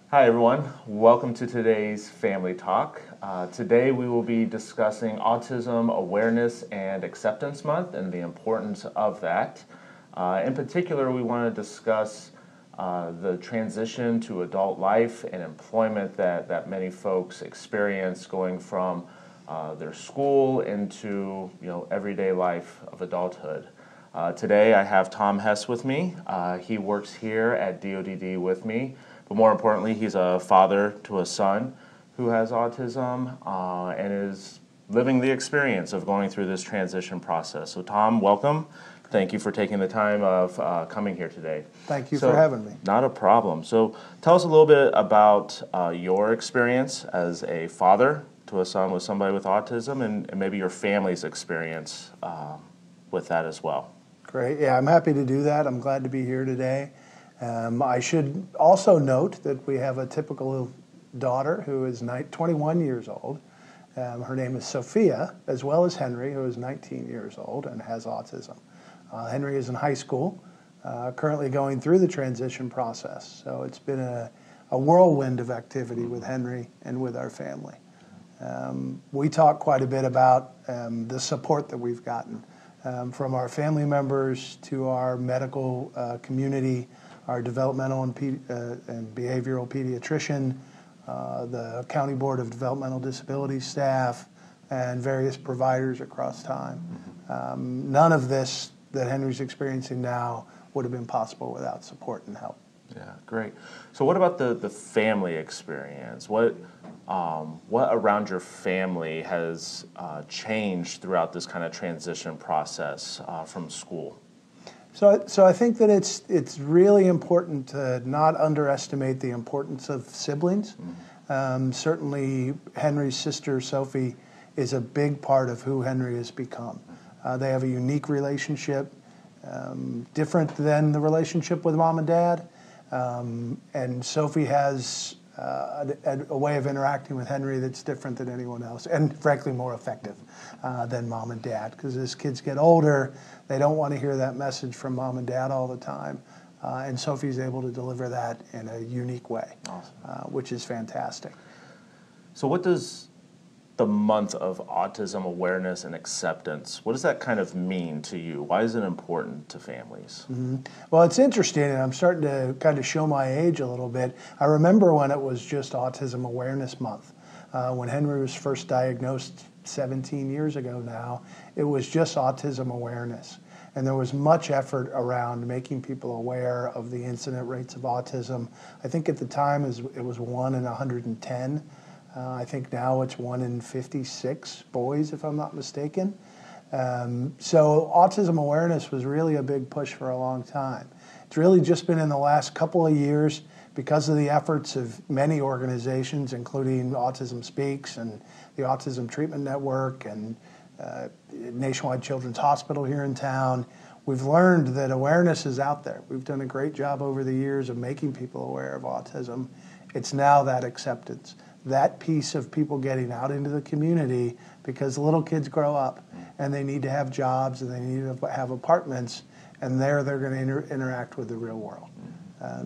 Hi everyone, welcome to today's Family Talk. Today we will be discussing Autism Awareness and Acceptance Month and the importance of that. In particular, we want to discuss the transition to adult life and employment that many folks experience going from their school into everyday life of adulthood. Today I have Tom Hess with me. He works here at DODD with me. But more importantly, he's a father to a son who has autism and is living the experience of going through this transition process. So Tom, welcome. Thank you for taking the time of coming here today. Thank you for having me. Not a problem. So tell us a little bit about your experience as a father to a son with somebody with autism and maybe your family's experience with that as well. Great. Yeah, I'm happy to do that. I'm glad to be here today. I should also note that we have a typical daughter who is 21 years old. Her name is Sophia, as well as Henry, who is 19 years old and has autism. Henry is in high school, currently going through the transition process. So it's been a whirlwind of activity with Henry and with our family. We talk quite a bit about the support that we've gotten from our family members to our medical community, our developmental and behavioral pediatrician, the County Board of Developmental Disabilities staff, and various providers across time. None of this that Henry's experiencing now would have been possible without support and help. Yeah, great. So what about the family experience? What around your family has changed throughout this kind of transition process from school? So I think that it's really important to not underestimate the importance of siblings. Certainly Henry's sister Sophie is a big part of who Henry has become. They have a unique relationship, different than the relationship with mom and dad. And Sophie has a way of interacting with Henry that's different than anyone else, and frankly more effective than mom and dad, because as kids get older, they don't want to hear that message from mom and dad all the time, and Sophie's able to deliver that in a unique way. Awesome. Which is fantastic. So what does the month of Autism Awareness and Acceptance, what does that kind of mean to you? Why is it important to families? Well, it's interesting, and I'm starting to kind of show my age a little bit. I remember when it was just Autism Awareness Month. When Henry was first diagnosed 17 years ago now, it was just autism awareness. And there was much effort around making people aware of the incident rates of autism. I think at the time it was 1 in 110. I think now it's 1 in 56 boys, if I'm not mistaken. So autism awareness was really a big push for a long time. It's really just been in the last couple of years, because of the efforts of many organizations, including Autism Speaks and the Autism Treatment Network and Nationwide Children's Hospital here in town. We've learned that awareness is out there. We've done a great job over the years of making people aware of autism. It's now that acceptance. That piece of people getting out into the community, because little kids grow up and they need to have jobs and they need to have apartments, and they're going to interact with the real world.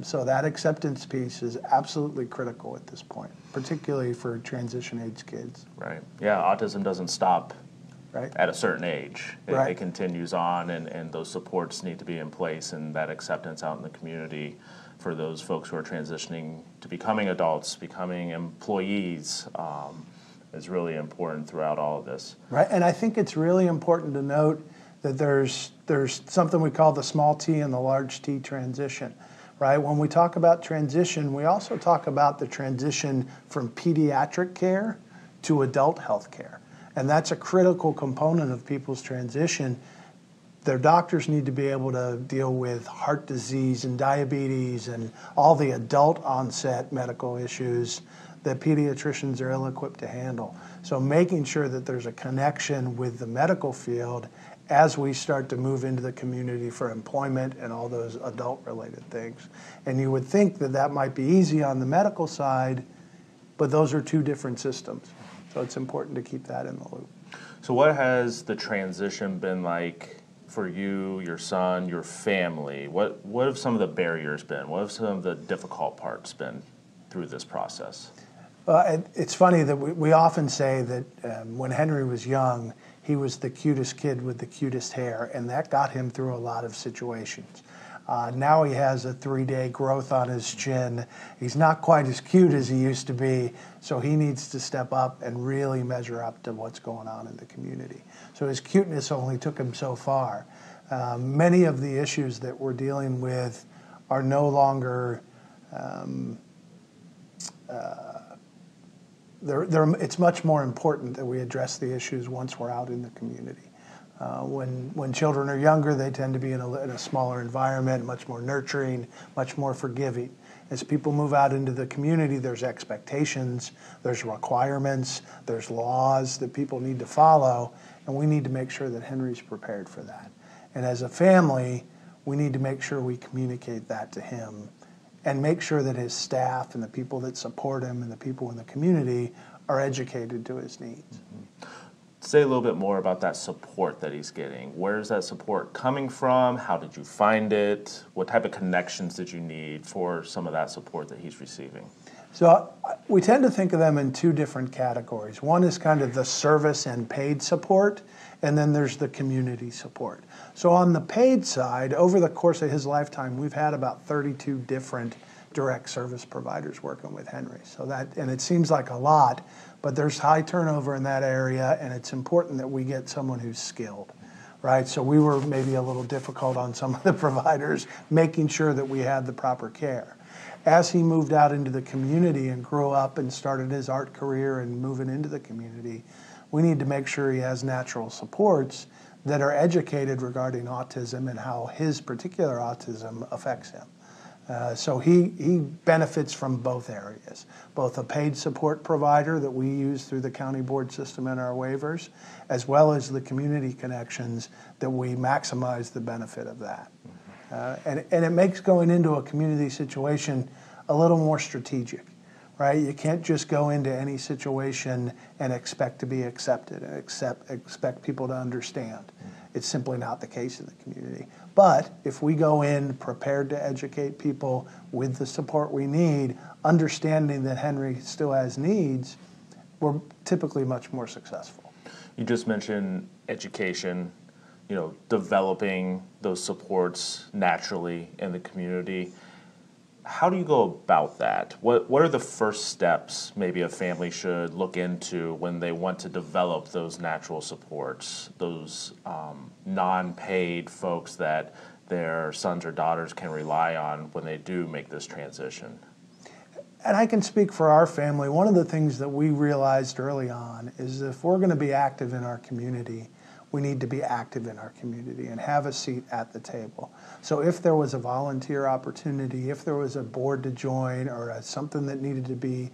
So that acceptance piece is absolutely critical at this point, particularly for transition age kids. Right. Yeah, autism doesn't stop at a certain age. It continues on, and those supports need to be in place, and that acceptance out in the community for those folks who are transitioning to becoming adults, becoming employees, is really important throughout all of this. Right, and I think it's really important to note that there's something we call the small t and the large T transition. Right? When we talk about transition, we also talk about the transition from pediatric care to adult health care. And that's a critical component of people's transition. Their doctors need to be able to deal with heart disease and diabetes and all the adult onset medical issues that pediatricians are ill-equipped to handle. So making sure that there's a connection with the medical field as we start to move into the community for employment and all those adult-related things. And you would think that that might be easy on the medical side, but those are two different systems. So it's important to keep that in the loop. So what has the transition been like for you, your son, your family? What have some of the barriers been? What have some of the difficult parts been? through this process? It's funny that we often say that when Henry was young, he was the cutest kid with the cutest hair, and that got him through a lot of situations. Now he has a 3-day growth on his chin. He's not quite as cute as he used to be, so he needs to step up and really measure up to what's going on in the community. So his cuteness only took him so far. Many of the issues that we're dealing with are no longer it's much more important that we address the issues once we're out in the community. When children are younger, they tend to be in a smaller environment, much more nurturing, much more forgiving. As people move out into the community, there's expectations, there's requirements, there's laws that people need to follow, and we need to make sure that Henry's prepared for that. And as a family, we need to make sure we communicate that to him and make sure that his staff and the people that support him and the people in the community are educated to his needs. Mm-hmm. Say a little bit more about that support that he's getting. Where's that support coming from? How did you find it? What type of connections did you need for some of that support that he's receiving? So we tend to think of them in two different categories. One is kind of the service and paid support, and then there's the community support. So on the paid side, over the course of his lifetime, we've had about 32 different direct service providers working with Henry. So that, and it seems like a lot, but there's high turnover in that area, and it's important that we get someone who's skilled, right? So we were maybe a little difficult on some of the providers, making sure that we had the proper care. As he moved out into the community and grew up and started his art career and moving into the community, we need to make sure he has natural supports that are educated regarding autism and how his particular autism affects him. So he benefits from both areas, both a paid support provider that we use through the county board system and our waivers, as well as the community connections that we maximize the benefit of that. And it makes going into a community situation a little more strategic, right? You can't just go into any situation and expect to be accepted and expect people to understand. It's simply not the case in the community. But if we go in prepared to educate people with the support we need, understanding that Henry still has needs, we're typically much more successful. You just mentioned education, developing those supports naturally in the community. How do you go about that? What are the first steps maybe a family should look into when they want to develop those natural supports, those non-paid folks that their sons or daughters can rely on when they do make this transition? And I can speak for our family. One of the things that we realized early on is if we're going to be active in our community, we need to be active in our community and have a seat at the table. So if there was a volunteer opportunity, if there was a board to join or something that needed to be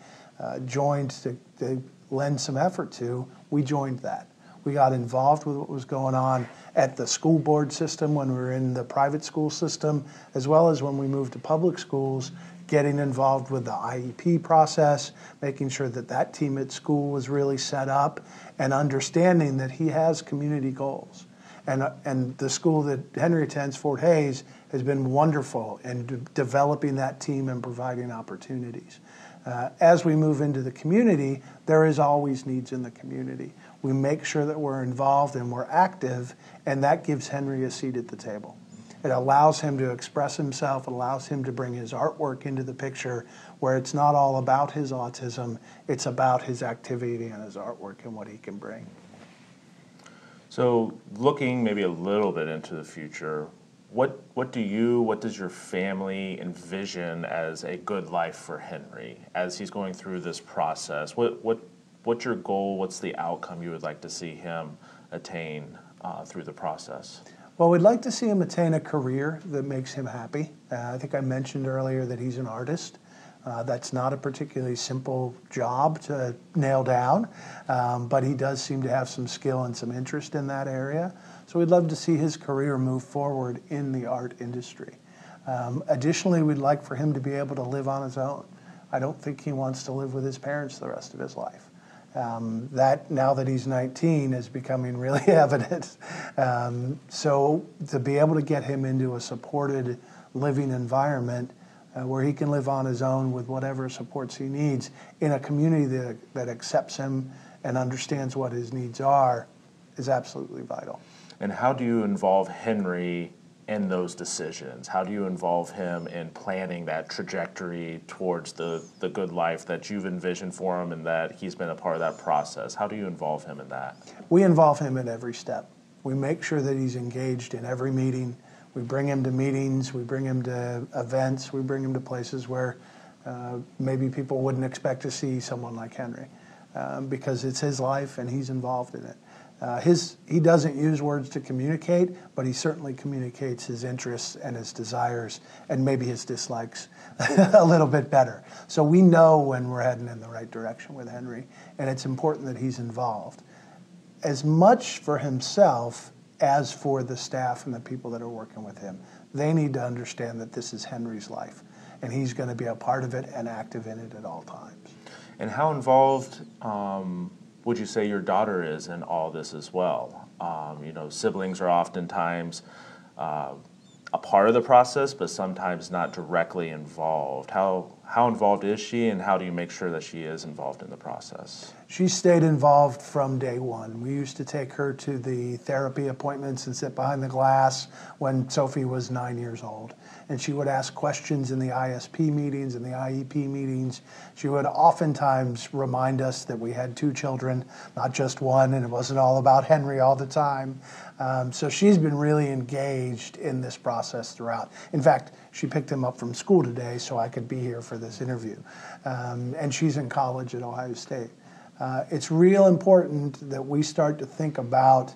joined to lend some effort to, we joined that. We got involved with what was going on at the school board system when we were in the private school system, as well as when we moved to public schools, getting involved with the IEP process, making sure that that team at school was really set up, and understanding that he has community goals. And the school that Henry attends, Fort Hays, has been wonderful in developing that team and providing opportunities. As we move into the community, there is always needs in the community. We make sure that we're involved and we're active, and that gives Henry a seat at the table. It allows him to express himself. It allows him to bring his artwork into the picture where it's not all about his autism. It's about his activity and his artwork and what he can bring. So looking maybe a little bit into the future, what does your family envision as a good life for Henry as he's going through this process? What's your goal? What's the outcome you would like to see him attain through the process? Well, we'd like to see him attain a career that makes him happy. I think I mentioned earlier that he's an artist. That's not a particularly simple job to nail down, but he does seem to have some skill and some interest in that area. So we'd love to see his career move forward in the art industry. Additionally, we'd like for him to be able to live on his own. I don't think he wants to live with his parents the rest of his life. That, now that he's 19, is becoming really evident. So to be able to get him into a supported living environment where he can live on his own with whatever supports he needs in a community that accepts him and understands what his needs are, is absolutely vital. And how do you involve Henry in those decisions? How do you involve him in planning that trajectory towards the good life that you've envisioned for him and that he's been a part of that process? How do you involve him in that? We involve him in every step. We make sure that he's engaged in every meeting. We bring him to meetings, we bring him to events, we bring him to places where maybe people wouldn't expect to see someone like Henry, because it's his life and he's involved in it. He doesn't use words to communicate, but he certainly communicates his interests and his desires and maybe his dislikes a little bit better. So we know when we're heading in the right direction with Henry, and it's important that he's involved, as much for himself as for the staff and the people that are working with him. They need to understand that this is Henry's life, and he's going to be a part of it and active in it at all times. And how involved would you say your daughter is in all this as well? Siblings are oftentimes a part of the process, but sometimes not directly involved. How involved is she, and how do you make sure that she is involved in the process? She stayed involved from day one. We used to take her to the therapy appointments and sit behind the glass when Sophie was 9 years old. And she would ask questions in the ISP meetings and the IEP meetings. She would oftentimes remind us that we had two children, not just one, and it wasn't all about Henry all the time. So she's been really engaged in this process throughout. In fact, she picked him up from school today so I could be here for this interview. And she's in college at Ohio State. It's real important that we start to think about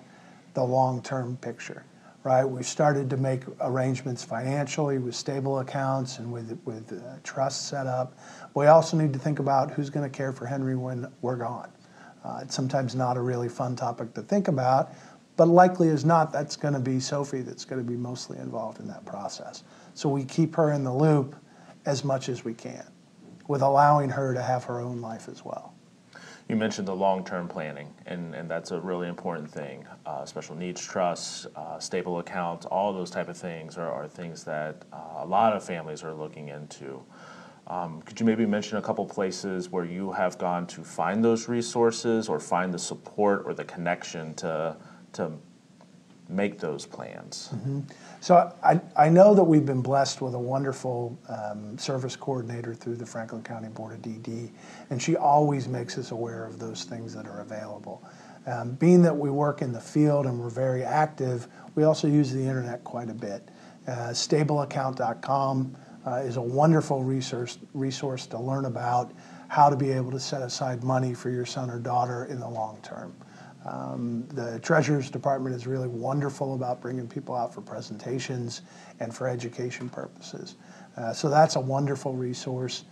the long-term picture, right? We've started to make arrangements financially with stable accounts and with trusts set up. We also need to think about who's going to care for Henry when we're gone. It's sometimes not a really fun topic to think about, but likely as not, that's going to be Sophie that's going to be mostly involved in that process. So we keep her in the loop as much as we can, with allowing her to have her own life as well. You mentioned the long-term planning, and that's a really important thing. Special needs trusts, stable accounts, all those type of things are things that a lot of families are looking into. Could you maybe mention a couple places where you have gone to find those resources or find the support or the connection to make those plans? Mm-hmm. So I know that we've been blessed with a wonderful service coordinator through the Franklin County Board of DD, and she always makes us aware of those things that are available. Being that we work in the field and we're very active, we also use the internet quite a bit. Stableaccount.com is a wonderful resource to learn about how to be able to set aside money for your son or daughter in the long term. The Treasurer's Department is really wonderful about bringing people out for presentations and for education purposes. So that's a wonderful resource.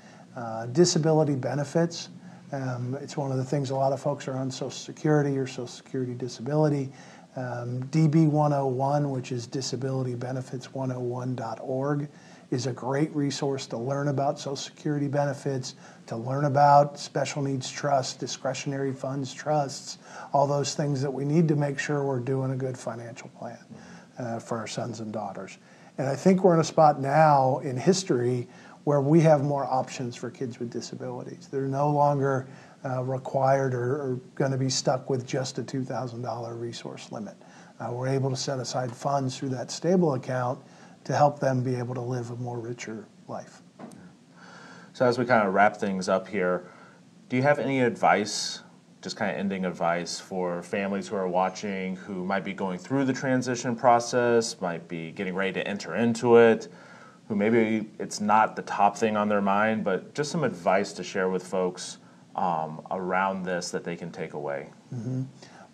Disability benefits. It's one of the things a lot of folks are on Social Security or Social Security disability. DB 101, which is disabilitybenefits101.org, is a great resource to learn about Social Security benefits, to learn about special needs trusts, discretionary funds trusts, all those things that we need to make sure we're doing a good financial plan for our sons and daughters. And I think we're in a spot now in history where we have more options for kids with disabilities. They're no longer required or going to be stuck with just a $2,000 resource limit. We're able to set aside funds through that stable account to help them be able to live a more richer life. So as we kind of wrap things up here, do you have any advice, just kind of ending advice for families who are watching who might be going through the transition process, might be getting ready to enter into it, who maybe it's not the top thing on their mind, but just some advice to share with folks around this that they can take away? Mm-hmm.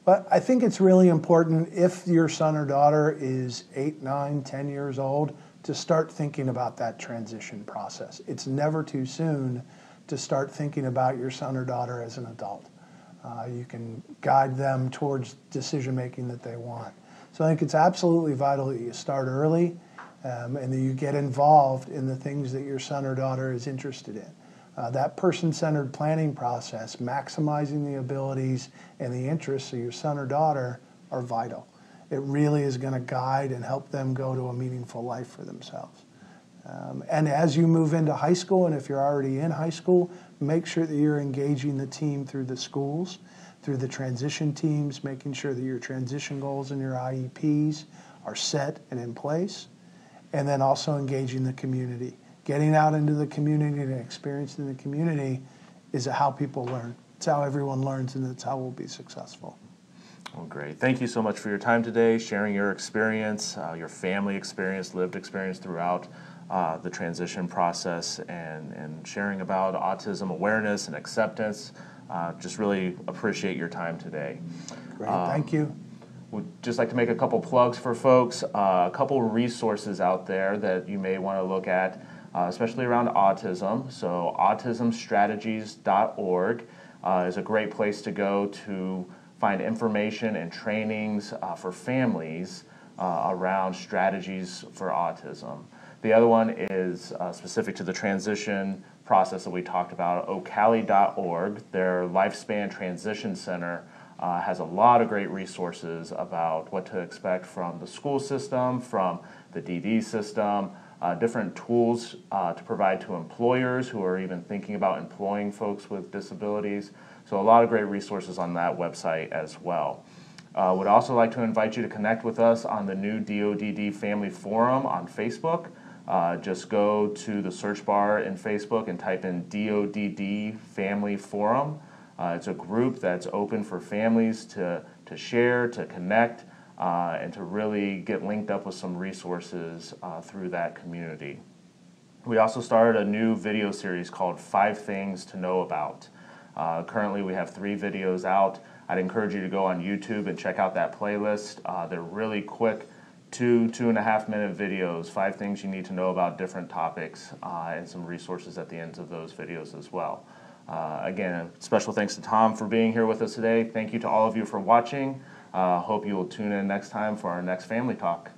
But I think it's really important, if your son or daughter is 8, 9, 10 years old, to start thinking about that transition process. It's never too soon to start thinking about your son or daughter as an adult. You can guide them towards decision-making that they want. So I think it's absolutely vital that you start early and that you get involved in the things that your son or daughter is interested in. That person-centered planning process, maximizing the abilities and the interests of your son or daughter, are vital. It really is going to guide and help them go to a meaningful life for themselves. And as you move into high school, and if you're already in high school, make sure that you're engaging the team through the schools, through the transition teams, making sure that your transition goals and your IEPs are set and in place, and then also engaging the community. Getting out into the community and experiencing the community is how people learn. It's how everyone learns, and it's how we'll be successful. Well, great. Thank you so much for your time today, sharing your experience, your family experience, lived experience throughout the transition process, and sharing about autism awareness and acceptance. Just really appreciate your time today. Great, thank you. Would just like to make a couple plugs for folks, a couple resources out there that you may want to look at, especially around autism. So autismstrategies.org is a great place to go to find information and trainings for families around strategies for autism. The other one is specific to the transition process that we talked about, ocali.org. Their Lifespan Transition Center has a lot of great resources about what to expect from the school system, from the DD system, different tools to provide to employers who are even thinking about employing folks with disabilities. So a lot of great resources on that website as well. Would also like to invite you to connect with us on the new DODD Family Forum on Facebook. Just go to the search bar in Facebook and type in DODD Family Forum. It's a group that's open for families to share, to connect, and to really get linked up with some resources through that community. We also started a new video series called 5 Things to Know About. Currently we have 3 videos out. I'd encourage you to go on YouTube and check out that playlist. They're really quick, 2.5 minute videos, 5 things you need to know about different topics, and some resources at the ends of those videos as well. Again, special thanks to Tom for being here with us today. Thank you to all of you for watching. Hope you will tune in next time for our next Family Talk.